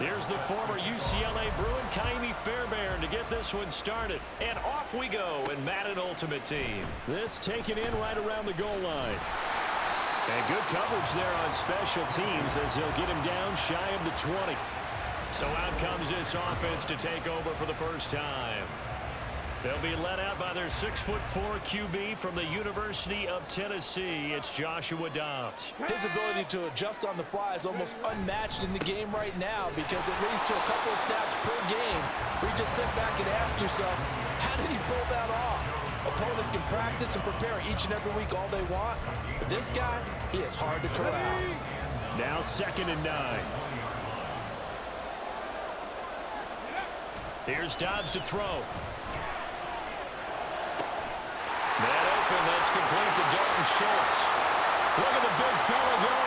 Here's the former UCLA Bruin, Miami Fairbairn, to get this one started. And off we go in Madden Ultimate Team. This taken in right around the goal line. And good coverage there on special teams as he'll get him down shy of the 20. So out comes this offense to take over for the first time. They'll be led out by their 6'4" QB from the University of Tennessee. It's Joshua Dobbs. His ability to adjust on the fly is almost unmatched in the game right now because it leads to a couple of snaps per game where you just sit back and ask yourself, how did he pull that off? Opponents can practice and prepare each and every week all they want. But this guy, he is hard to corral. Now 2nd and 9. Here's Dobbs to throw. That open, that's complete to Dalton Schultz. Look at the big fella go.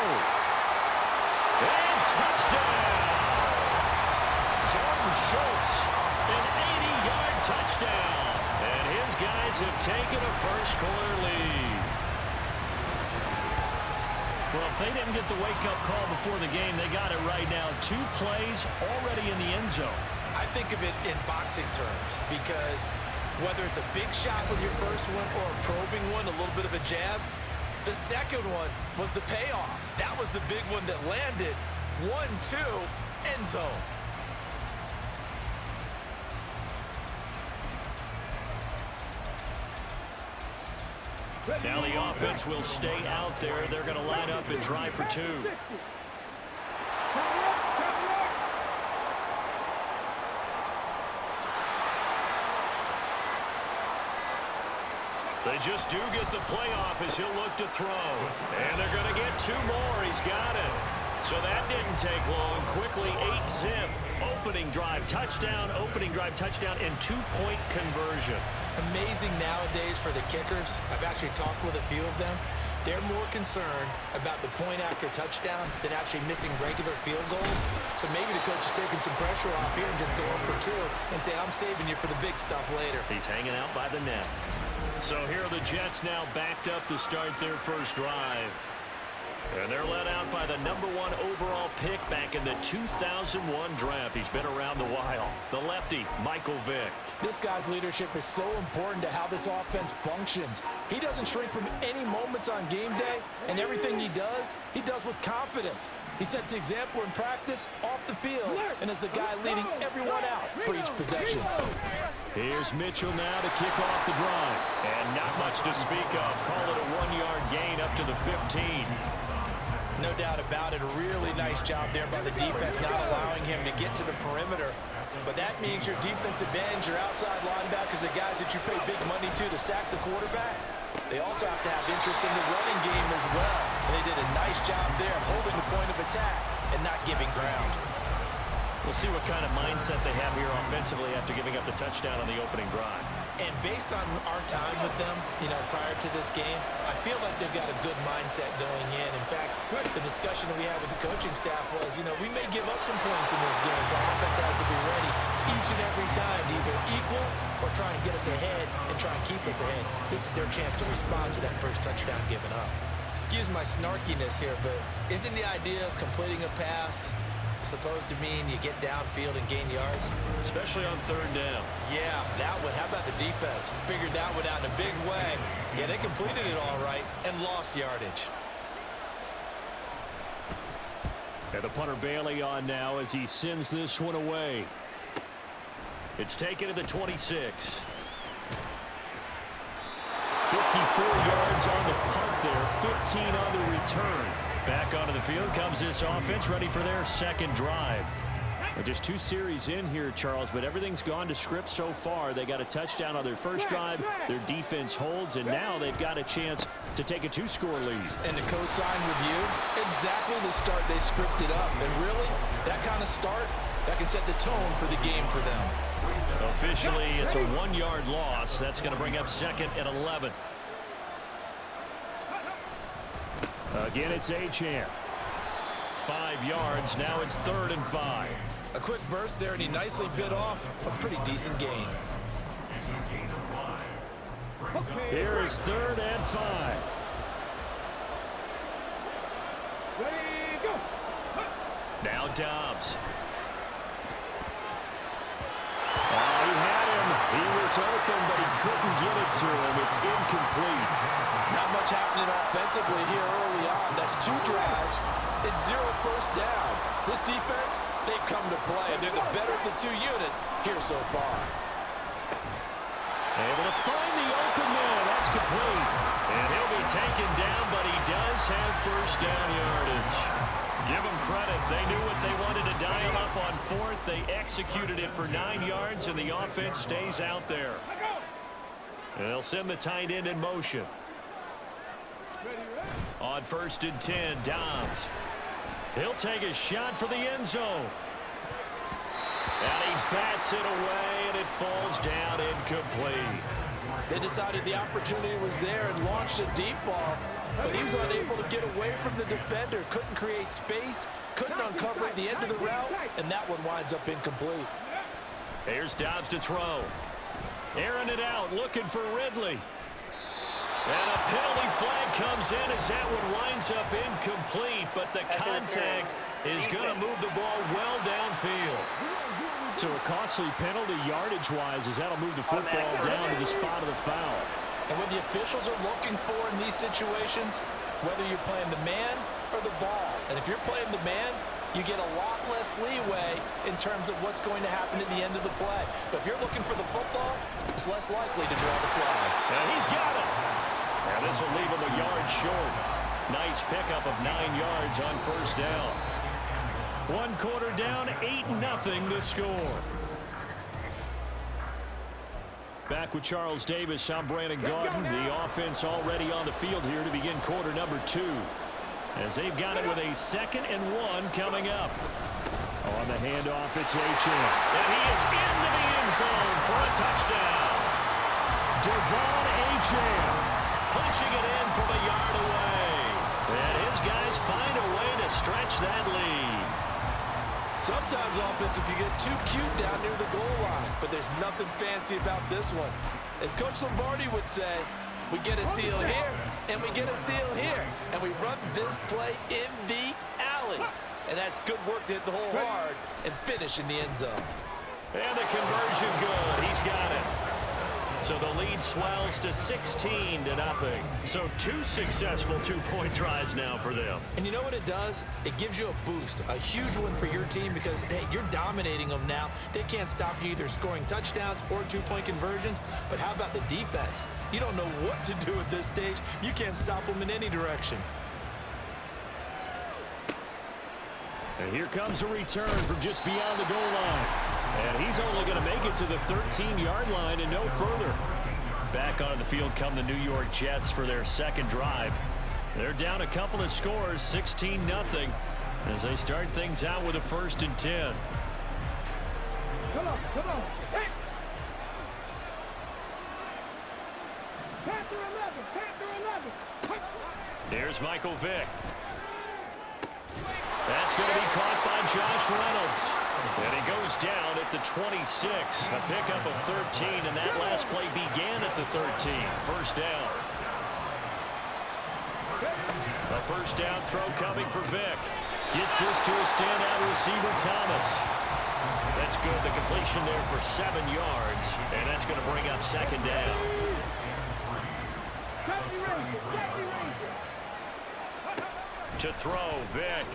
And touchdown! Dalton Schultz, an 80-yard touchdown. And his guys have taken a first-quarter lead. Well, if they didn't get the wake-up call before the game, they got it right now. 2 plays already in the end zone. I think of it in boxing terms because whether it's a big shot with your first one or a probing one, a little bit of a jab, the second one was the payoff. That was the big one that landed. 1-2, end zone. Now the offense will stay out there. They're going to line up and try for 2. They just do get the playoff as he'll look to throw. And they're going to get 2 more. He's got it. So that didn't take long. Quickly 8-zip. Opening drive touchdown, and 2-point conversion. Amazing nowadays for the kickers. I've actually talked with a few of them. They're more concerned about the point after touchdown than actually missing regular field goals. So maybe the coach is taking some pressure off here and just going for 2 and say, I'm saving you for the big stuff later. He's hanging out by the net. So here are the Jets now backed up to start their first drive. And they're led out by the #1 overall pick back in the 2001 draft. He's been around a while. The lefty, Michael Vick. This guy's leadership is so important to how this offense functions. He doesn't shrink from any moments on game day, and everything he does with confidence. He sets the example in practice, off the field, and is the guy leading everyone out for each possession. Here's Mitchell now to kick off the drive. And not much to speak of. Call it a 1-yard gain up to the 15. No doubt about it. A really nice job there by the defense, not allowing him to get to the perimeter. But that means your defensive ends, your outside linebackers, the guys that you pay big money to sack the quarterback, they also have to have interest in the running game as well. And they did a nice job there holding the point of attack and not giving ground. We'll see what kind of mindset they have here offensively after giving up the touchdown on the opening drive. And based on our time with them, prior to this game, I feel like they've got a good mindset going in. In fact, the discussion that we had with the coaching staff was, we may give up some points in this game, so our offense has to be ready each and every time to either equal or try and get us ahead and try and keep us ahead. This is their chance to respond to that first touchdown given up. Excuse my snarkiness here, but isn't the idea of completing a pass supposed to mean you get downfield and gain yards? Especially on 3rd down. Yeah, that one. How about the defense? Figured that one out in a big way. Yeah, they completed it all right and lost yardage. And the punter Bailey on now as he sends this one away. It's taken to the 26. 54 yards on the punt there, 15 on the return. Back onto the field comes this offense, ready for their second drive. Just 2 series in here, Charles, but everything's gone to script so far. They got a touchdown on their first drive. Their defense holds, and now they've got a chance to take a 2-score lead. And to co-sign with you, exactly the start they scripted up. And really, that kind of start, that can set the tone for the game for them. Officially, it's a 1-yard loss. That's going to bring up 2nd and 11. Again, it's Achane. 5 yards. Now it's 3rd and 5. A quick burst there, and he nicely bit off a pretty decent gain. Here is 3rd and 5. Ready, go. Now Dobbs. open, but he couldn't get it to him. It's incomplete. Not much happening offensively here early on. That's 2 drives and 0 first downs. This defense, they come to play, and they're the better of the 2 units here so far. Able to find the open man. That's complete. And he'll be taken down, but he does have first down yardage. Give them credit. They knew what they wanted to dial up on 4th. They executed it for 9 yards, and the offense stays out there. And they'll send the tight end in motion. On 1st and 10, Dobbs. He'll take a shot for the end zone. And he bats it away, and it falls down incomplete. They decided the opportunity was there and launched a deep ball, but he was unable to get away from the defender. Couldn't create space, couldn't uncover at the end of the route, and that one winds up incomplete. Here's Dobbs to throw. Airing it out, looking for Ridley. And a penalty flag comes in as that one winds up incomplete, but the contact is going to move the ball well downfield. So a costly penalty yardage-wise as that'll move the football down to the spot of the foul. And what the officials are looking for in these situations, whether you're playing the man or the ball. And if you're playing the man, you get a lot less leeway in terms of what's going to happen at the end of the play. But if you're looking for the football, it's less likely to draw the flag. And he's got it. And this will leave him a yard short. Nice pickup of 9 yards on first down. 1 quarter down, 8-0 the score. Back with Charles Davis, I'm Brandon Gaudin. The offense already on the field here to begin quarter number 2. As they've got it with a 2nd and 1 coming up. On the handoff, it's Achane. And he is into the end zone for a touchdown. Devon Achane punching it in from a yard away. And his guys find a way to stretch that lead. Sometimes offense can get too cute down near the goal line, but there's nothing fancy about this one. As Coach Lombardi would say, we get a seal here, and we get a seal here, and we run this play in the alley. And that's good work to hit the hole hard and finish in the end zone. And the conversion good. He's got it. So the lead swells to 16-0. So 2 successful 2-point tries now for them. And you know what it does? It gives you a boost, a huge one for your team because, hey, you're dominating them now. They can't stop you either scoring touchdowns or 2-point conversions. But how about the defense? You don't know what to do at this stage. You can't stop them in any direction. And here comes a return from just beyond the goal line. And he's only going to make it to the 13-yard line and no further. Back on the field come the New York Jets for their 2nd drive. They're down a couple of scores, 16-0, as they start things out with a 1st and 10. Come on. Hey! Panther 11. Here's Michael Vick. That's going to be caught by Josh Reynolds. And he goes down at the 26. A pickup of 13, and that last play began at the 13. First down. A first down throw coming for Vick. Gets this to a standout receiver, Thomas. That's good. The completion there for 7 yards, and that's going to bring up 2nd down. To throw, Vick.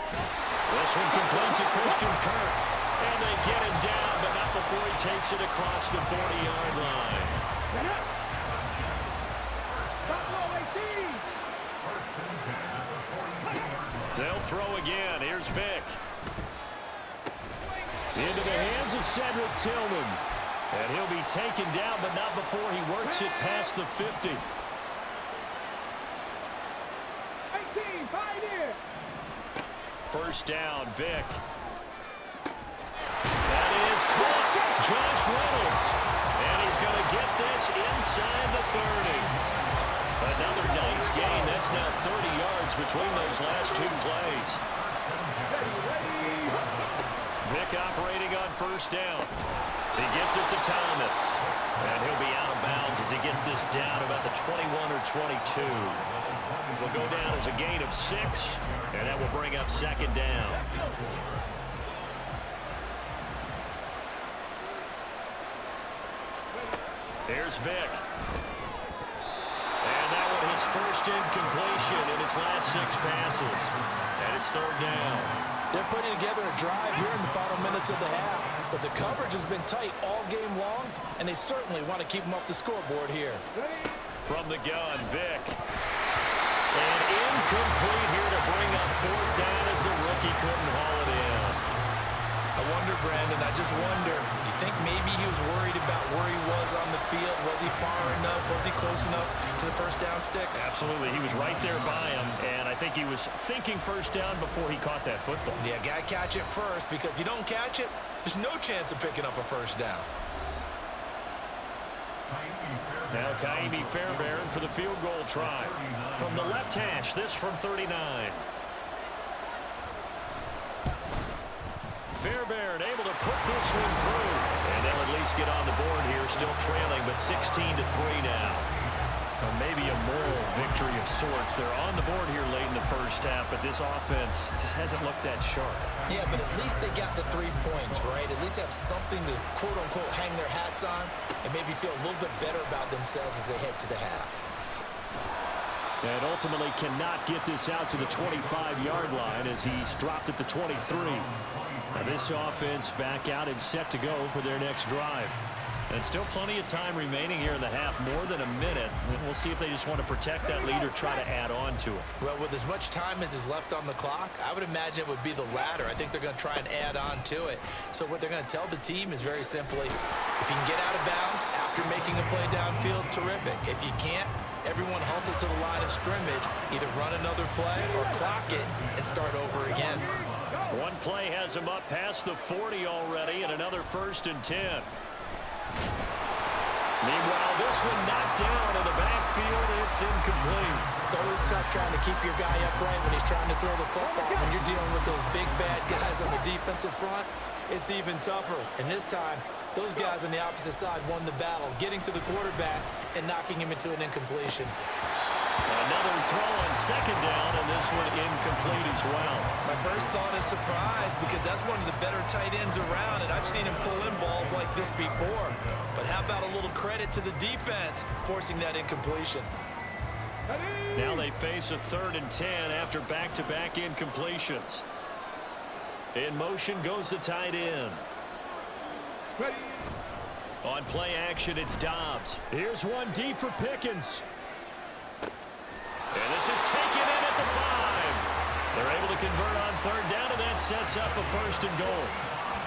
This one complete to Christian Kirk. And they get him down, but not before he takes it across the 40-yard line. They'll throw again. Here's Vick. Into the hands of Cedric Tillman. And he'll be taken down, but not before he works it past the 50. First down, Vick. That is caught. Josh Reynolds. And he's going to get this inside the 30. Another nice gain. That's now 30 yards between those last 2 plays. Vick operating on first down. He gets it to Thomas. And he'll be out of bounds as he gets this down about the 21 or 22. Will go down as a gain of 6, and that will bring up 2nd down. Here's Vick. And that one his first incompletion in his last 6 passes. And it's 3rd down. They're putting together a drive here in the final minutes of the half. But the coverage has been tight all game long, and they certainly want to keep them off the scoreboard here. From the gun, Vick. And incomplete here to bring up 4th down as the rookie couldn't haul it in. I wonder, Brandon, I just wonder, you think maybe he was worried about where he was on the field? Was he far enough? Was he close enough to the first down sticks? Absolutely. He was right there by him, and I think he was thinking first down before he caught that football. Yeah, got to catch it first, because if you don't catch it, there's no chance of picking up a first down. Now Miami Fairbairn for the field goal try. From the left hash, this from 39. Fairbairn able to put this one through. And they'll at least get on the board here, still trailing, but 16-3 now. Or maybe a moral victory of sorts. They're on the board here late in the first half, but this offense just hasn't looked that sharp. Yeah, but at least they got the 3 points, right? At least have something to, quote-unquote, hang their hats on and maybe feel a little bit better about themselves as they head to the half. And ultimately cannot get this out to the 25-yard line as he's dropped at the 23. Now this offense back out and set to go for their next drive. And still plenty of time remaining here in the half, more than a minute. And we'll see if they just want to protect that lead or try to add on to it. Well, with as much time as is left on the clock, I would imagine it would be the latter. I think they're going to try and add on to it. So what they're going to tell the team is very simply, if you can get out of bounds after making a play downfield, terrific. If you can't, everyone hustle to the line of scrimmage, either run another play or clock it and start over again. One play has him up past the 40 already, and another 1st and 10. Meanwhile, this one knocked down in the backfield. It's incomplete. It's always tough trying to keep your guy upright when he's trying to throw the football. When you're dealing with those big, bad guys on the defensive front, it's even tougher. And this time, those guys on the opposite side won the battle, getting to the quarterback and knocking him into an incompletion. Another throw on 2nd down, and this one incomplete as well. My first thought is surprise, because that's one of the better tight ends around, and I've seen him pull in balls like this before. But how about a little credit to the defense forcing that incompletion? Now they face a 3rd and 10 after back-to-back incompletions. In motion goes the tight end. On play action, it's Dobbs. Here's one deep for Pickens. And this is taken in at the 5. They're able to convert on 3rd down, and that sets up a 1st and goal.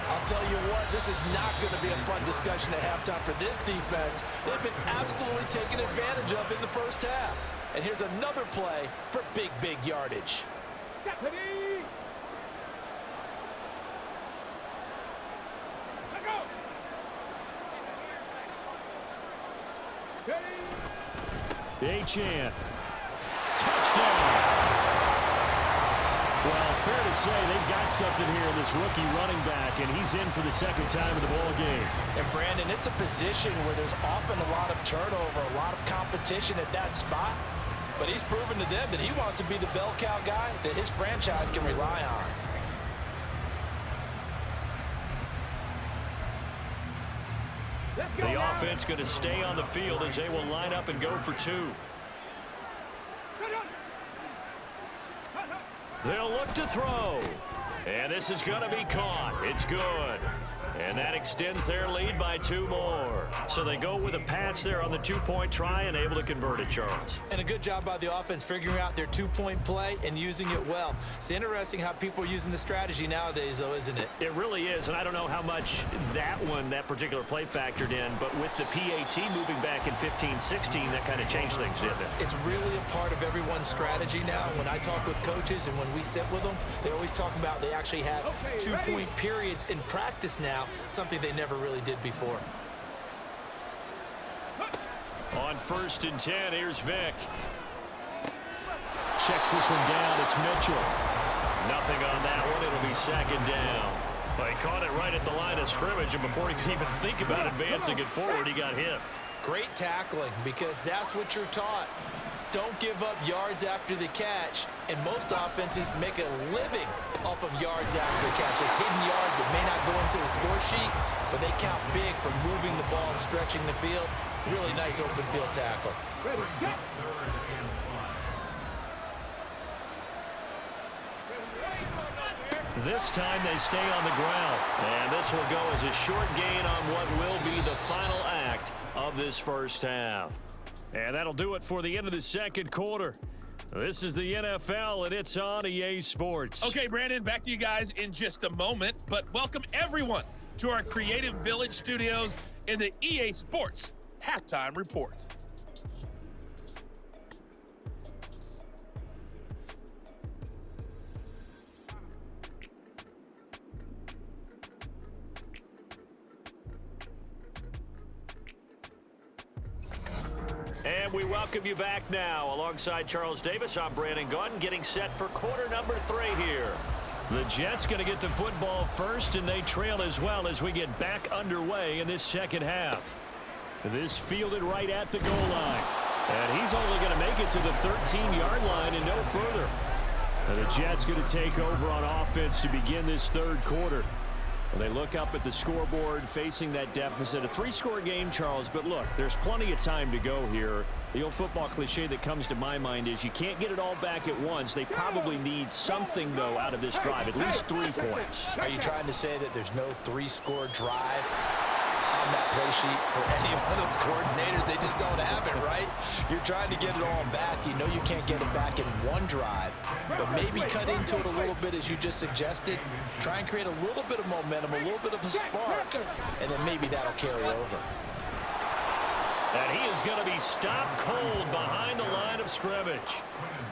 I'll tell you what, this is not going to be a fun discussion at halftime for this defense. They've been absolutely taken advantage of in the first half. And here's another play for big, big yardage. Achane. Touchdown. Well, fair to say they've got something here in this rookie running back, and he's in for the 2nd time in the ball game. And Brandon, it's a position where there's often a lot of turnover, a lot of competition at that spot. But he's proven to them that he wants to be the bell cow guy that his franchise can rely on. The offense going to stay on the field as they will line up and go for 2. They'll look to throw. And this is going to be caught. It's good. And that extends their lead by 2 more. So they go with a pass there on the 2-point try and able to convert it, Charles. And a good job by the offense figuring out their 2-point play and using it well. It's interesting how people are using the strategy nowadays, though, isn't it? It really is, and I don't know how much that particular play factored in, but with the PAT moving back in 15-16, that kind of changed things, didn't it? It's really a part of everyone's strategy now. When I talk with coaches and when we sit with them, they always talk about they actually have 2-point periods in practice now, something they never really did before. On 1st and 10, here's Vick. Checks this one down. It's Mitchell. Nothing on that one. It'll be 2nd down. Well, he caught it right at the line of scrimmage, and before he could even think about advancing it forward, he got hit. Great tackling, because that's what you're taught. Don't give up yards after the catch, and most offenses make a living off of yards after a catch. It's hidden yards that may not go into the score sheet, but they count big for moving the ball and stretching the field. Really nice open field tackle. Ready, set. This time they stay on the ground. And this will go as a short gain on what will be the final act of this first half. And that'll do it for the end of the second quarter. This is the NFL, and it's on EA Sports. Okay, Brandon, back to you guys in just a moment. But welcome everyone to our Creative Village studios in the EA Sports Halftime Report. And we welcome you back now. Alongside Charles Davis, I'm Brandon Gunn, getting set for quarter number 3 here. The Jets going to get the football first, and they trail as well as we get back underway in this second half. This fielded right at the goal line. And he's only going to make it to the 13-yard line and no further. And the Jets going to take over on offense to begin this third quarter. Well, they look up at the scoreboard facing that deficit. A 3-score game, Charles, but look, there's plenty of time to go here. The old football cliche that comes to my mind is you can't get it all back at once. They probably need something, though, out of this drive, at least 3 points. Are you trying to say that there's no 3-score drive on that play sheet for any one of those coordinators? They just don't have it, right? You're trying to get it all back. You know you can't get it back in one drive, but maybe cut into it a little bit as you just suggested. Try and create a little bit of momentum, a little bit of a spark, and then maybe that'll carry over. And he is going to be stopped cold behind the line of scrimmage.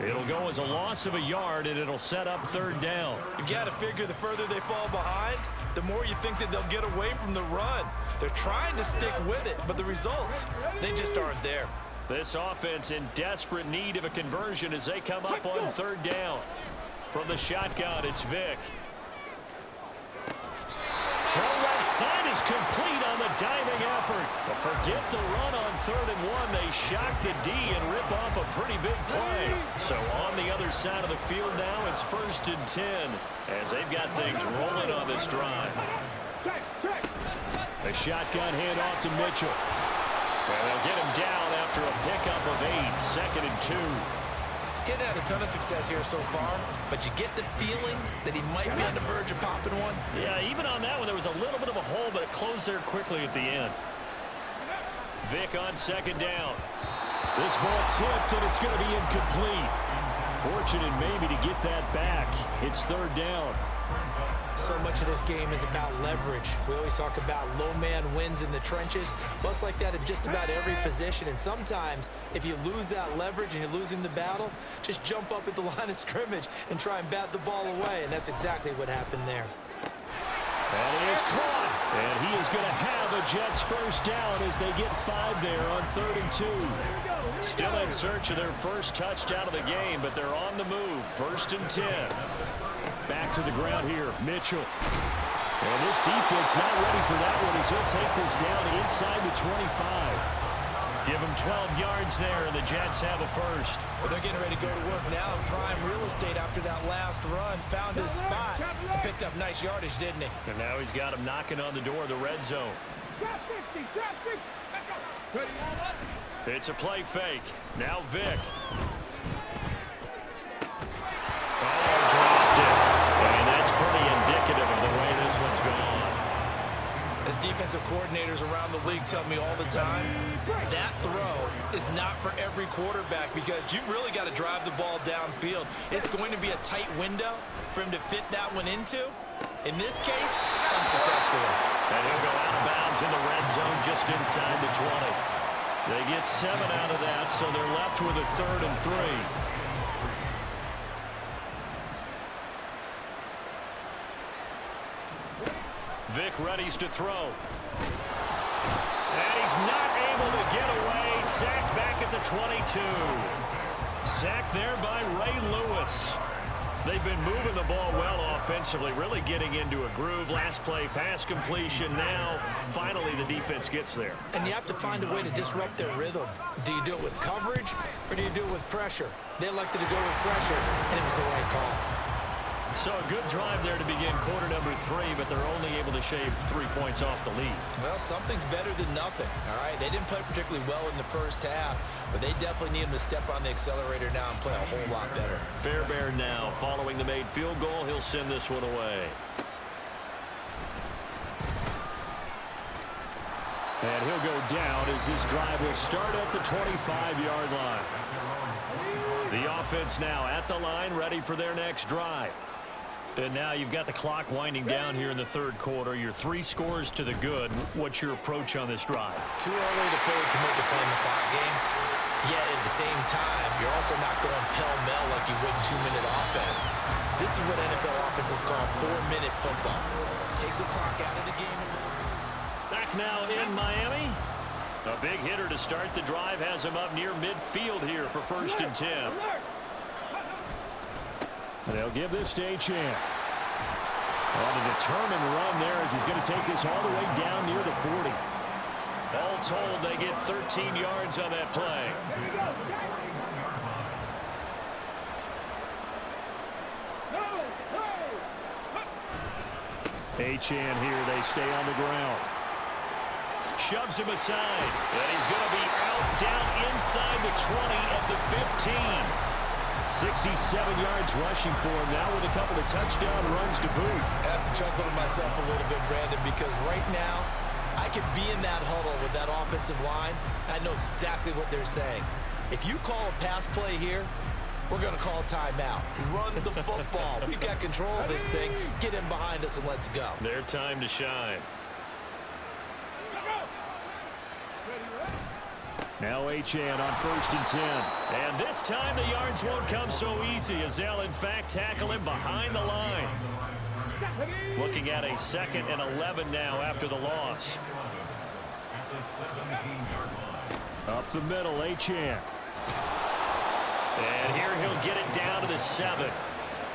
It'll go as a loss of a yard, and it'll set up third down. You've got to figure the further they fall behind, the more you think that they'll get away from the run. They're trying to stick with it, but the results, they just aren't there. This offense in desperate need of a conversion as they come up on third down. From the shotgun, it's Vick. Throw left side is complete on the diving effort. But forget the run on 3rd and 1. They shock the D and rip off a pretty big play. So on the other side of the field now, it's 1st and 10 as they've got things rolling on this drive. A shotgun handoff to Mitchell. And they'll get him down after a pickup of 8, 2nd and 2. Getting had a ton of success here so far, but you get the feeling that he might be on the verge of popping one. Yeah, even on that one, there was a little bit of a hole, but it closed there quickly at the end. Vick on 2nd down. This ball tipped, and it's going to be incomplete. Fortunate maybe to get that back. It's 3rd down. So much of this game is about leverage. We always talk about low man wins in the trenches. Well, it's like that in just about every position. And sometimes, if you lose that leverage and you're losing the battle, just jump up at the line of scrimmage and try and bat the ball away. And that's exactly what happened there. And it is caught. And he is going to have a Jets first down as they get 5 there on 3rd and 2. Still in search of their first touchdown of the game, but they're on the move. 1st and 10. Back to the ground here, Mitchell. And this defense not ready for that one as he'll take this down inside the 25. Give him 12 yards there, and the Jets have a first. Well, they're getting ready to go to work now in prime real estate after that last run. Found his spot and picked up nice yardage, didn't he? And now he's got him knocking on the door of the red zone. It's a play fake. Now Vick. Oh, dropped it. And that's pretty indicative of the way this one's gone. As defensive coordinators around the league tell me all the time, that throw is not for every quarterback because you've really got to drive the ball downfield. It's going to be a tight window for him to fit that one into. In this case, unsuccessfully. And he'll go out of bounds in the red zone just inside the 20. They get 7 out of that, so they're left with a 3rd and 3. Vick readies to throw. And he's not able to get away. Sacked back at the 22. Sacked there by Ray Lewis. They've been moving the ball well offensively, really getting into a groove. Last play, pass completion. Now, finally, the defense gets there. And you have to find a way to disrupt their rhythm. Do you do it with coverage or do you do it with pressure? They elected to go with pressure, and it was the right call. So a good drive there to begin quarter number 3, but they're only able to shave 3 points off the lead. Well, something's better than nothing, all right? They didn't play particularly well in the first half, but they definitely need them to step on the accelerator now and play a whole lot better. Fairbairn now, following the made field goal, he'll send this one away. And he'll go down as this drive will start at the 25-yard line. The offense now at the line, ready for their next drive. And now you've got the clock winding down here in the third quarter. You're 3 scores to the good. What's your approach on this drive? Too early to fully commit to playing the clock game. Yet at the same time, you're also not going pell-mell like you would 2-minute offense. This is what NFL offenses call 4-minute football. Take the clock out of the game. Back now in Miami. A big hitter to start the drive has him up near midfield here for 1st and 10. They'll give this to Achane. On a determined run there as he's going to take this all the way down near the 40. All told, they get 13 yards on that play. Achane here, they stay on the ground. Shoves him aside, and he's going to be out down inside the 20 at the 15. 67 yards rushing for him now with a couple of touchdown runs to boot. I have to chuckle to myself a little bit, Brandon, because right now I could be in that huddle with that offensive line. I know exactly what they're saying. If you call a pass play here, we're going to call timeout. Run the football. We've got control of this thing. Get in behind us and let's go. Their time to shine. Now Achane on 1st and 10. And this time the yards won't come so easy as they'll in fact tackle him behind the line. Looking at a 2nd and 11 now after the loss. Up the middle, Achane. And here he'll get it down to the 7.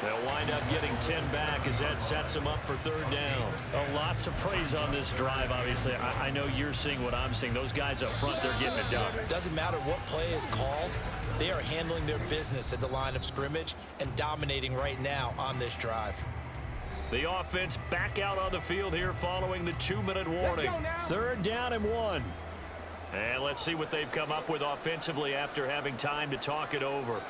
They'll wind up getting 10 back as that sets them up for 3rd down. A lot to praise on this drive, obviously. I know you're seeing what I'm seeing. Those guys up front, they're getting it done. Doesn't matter what play is called. They are handling their business at the line of scrimmage and dominating right now on this drive. The offense back out on the field here following the 2-minute warning. 3rd down and 1. And let's see what they've come up with offensively after having time to talk it over.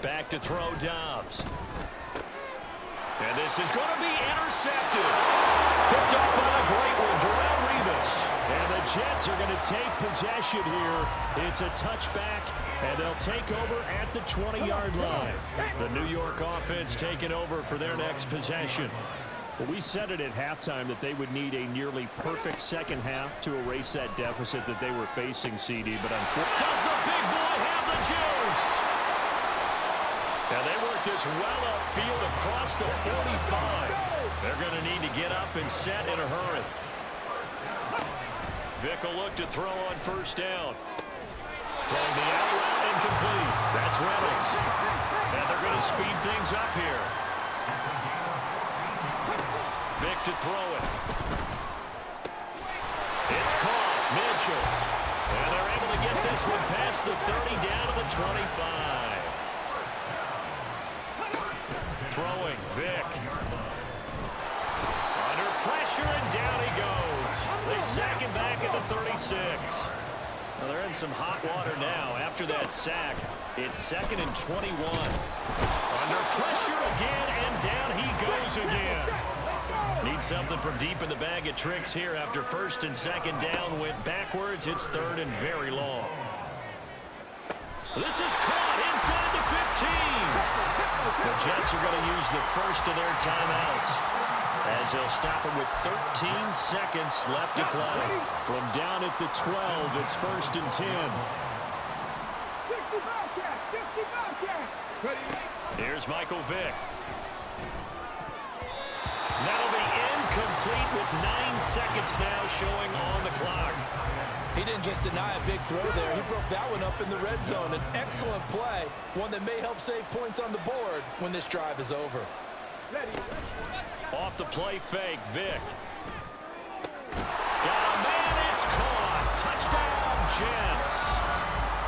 Back to throw, Dobbs. And this is going to be intercepted. Picked up on a great one, Darrelle Revis. And the Jets are going to take possession here. It's a touchback, and they'll take over at the 20-yard line. The New York offense taking over for their next possession. Well, we said it at halftime that they would need a nearly perfect second half to erase that deficit that they were facing, CD. But unfortunately, does the big boy have the juice? And they work this well upfield across the 45. They're going to need to get up and set in a hurry. Vick will look to throw on 1st down. Throwing the out route incomplete. That's Reynolds. And they're going to speed things up here. Vick to throw it. It's caught. Mitchell. And they're able to get this one past the 30 down to the 25. Throwing, Vick. Under pressure, and down he goes. They sack him back at the 36. Well, they're in some hot water now. After that sack, it's 2nd and 21. Under pressure again, and down he goes again. Need something from deep in the bag of tricks here after 1st and 2nd down. Went backwards. It's 3rd and very long. This is caught inside the 15. The Jets are going to use the first of their timeouts as they'll stop them with 13 seconds left to play. From down at the 12, it's 1st and 10. Here's Michael Vick. That'll be incomplete with 9 seconds now showing on the clock. He didn't just deny a big throw there. He broke that one up in the red zone. An excellent play, one that may help save points on the board when this drive is over. Off the play fake, Vick. Got a man, it's caught. Touchdown, Jets.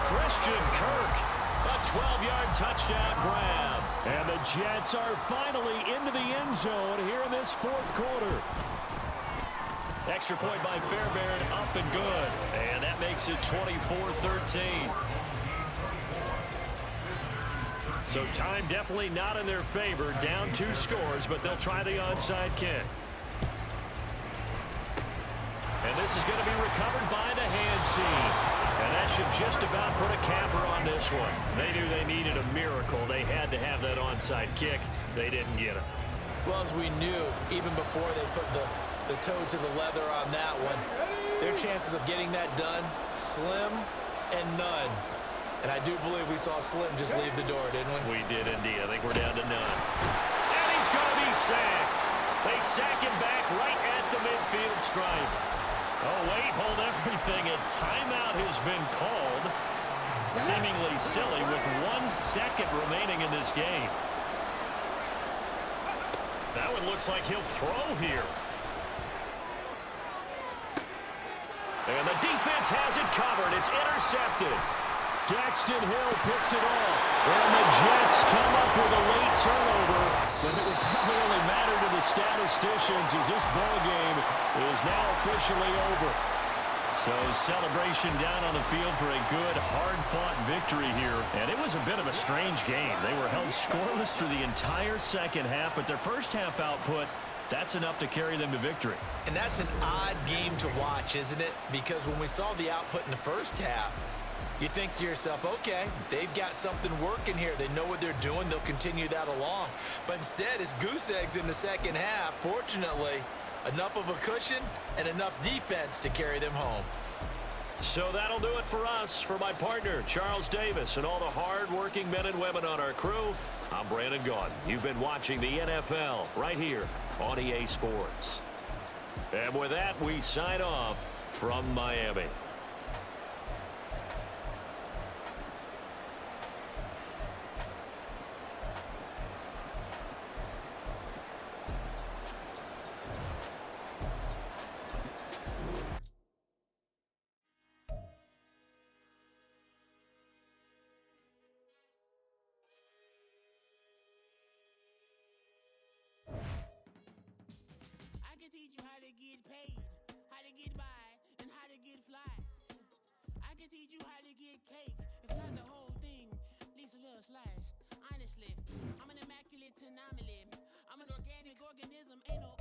Christian Kirk A 12-yard touchdown grab. And the Jets are finally into the end zone here in this fourth quarter. Extra point by Fairbairn, up and good. And that makes it 24-13. So time definitely not in their favor. Down 2 scores, but they'll try the onside kick. And this is going to be recovered by the hands team. And that should just about put a capper on this one. They knew they needed a miracle. They had to have that onside kick. They didn't get it. Well, as we knew, even before they put the toe to the leather on that one, their chances of getting that done, slim and none. And I do believe we saw Slim just leave the door, didn't we? We did indeed. I think we're down to none. And he's going to be sacked. They sack him back right at the midfield stripe. Oh, wait, hold everything. A timeout has been called. Seemingly silly with 1 second remaining in this game. That one looks like he'll throw here. And the defense has it covered. It's intercepted. Daxton Hill picks it off. And the Jets come up with a late turnover. But it would probably only matter to the statisticians as this ball game is now officially over. So celebration down on the field for a good, hard-fought victory here. And it was a bit of a strange game. They were held scoreless through the entire second half, but their first half output, that's enough to carry them to victory. And that's an odd game to watch, isn't it? Because when we saw the output in the first half, you think to yourself, okay, they've got something working here. They know what they're doing. They'll continue that along. But instead, it's goose eggs in the second half. Fortunately, enough of a cushion and enough defense to carry them home. So that'll do it for us. For my partner, Charles Davis, and all the hard-working men and women on our crew, I'm Brandon Gaudin. You've been watching the NFL right here on EA Sports. And with that, we sign off from Miami. I can teach you how to get paid, how to get by, and how to get fly. I can teach you how to get cake, if not the whole thing, at least a little slice. Honestly, I'm an immaculate anomaly. I'm an organic organism, ain't no